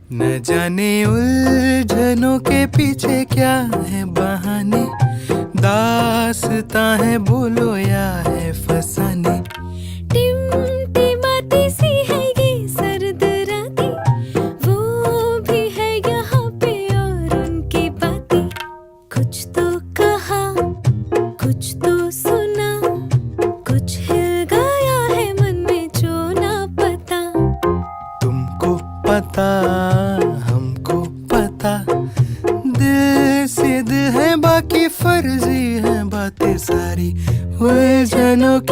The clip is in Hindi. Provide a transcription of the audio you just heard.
न जाने उलझनों के पीछे क्या है बहाने, दास्तां है बोलो या है फसाने। टिमटिमाती सी है ये सर्द रातें, वो भी है यहाँ पे और उनकी बातें। कुछ तो कहा, कुछ तो सुना, कुछ हिल गया है मन में जो ना पता। तुमको पता हमको पता, दिल से दिल है बाकी फर्जी है बातें सारी। उलझनों